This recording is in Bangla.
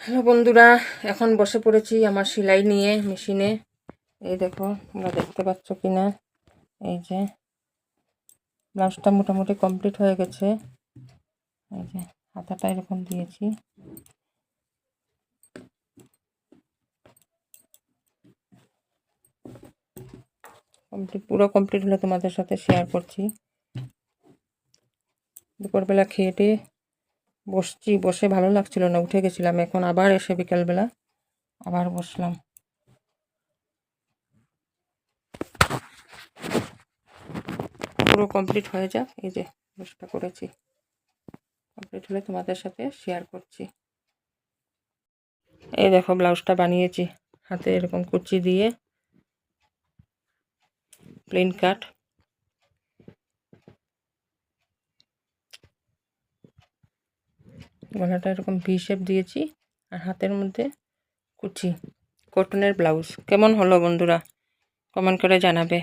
হ্যালো বন্ধুরা, এখন বসে পড়েছি আমার সেলাই নিয়ে মেশিনে। এই দেখো, তোমরা দেখতে পাচ্ছ কি না? এই যে ব্লাউজটা মোটামুটি কমপ্লিট হয়ে গেছে। এই যে হাতাটা এরকম দিয়েছি। পুরো কমপ্লিট হলে তোমাদের সাথে শেয়ার করছি। দুপুরবেলা খেয়ে টেয়ে বসে ভালো লাগছিল না, উঠে গেছিলাম। এখন আবার এসে বিকালবেলা আবার বসলাম। পুরো কমপ্লিট হয়ে যাক। এই যে ব্লাউজটা করেছি, কমপ্লিট হলে তোমাদের সাথে শেয়ার করছি। এই দেখো ব্লাউজটা বানিয়েছি হাতে এরকম কুচি দিয়ে, প্লেন কাট। গলাটা এরকম ভি শেপ দিয়েছি আর হাতের মধ্যে কুচি। কটনের ব্লাউজ কেমন হলো বন্ধুরা? কমেন্ট করে জানাবে।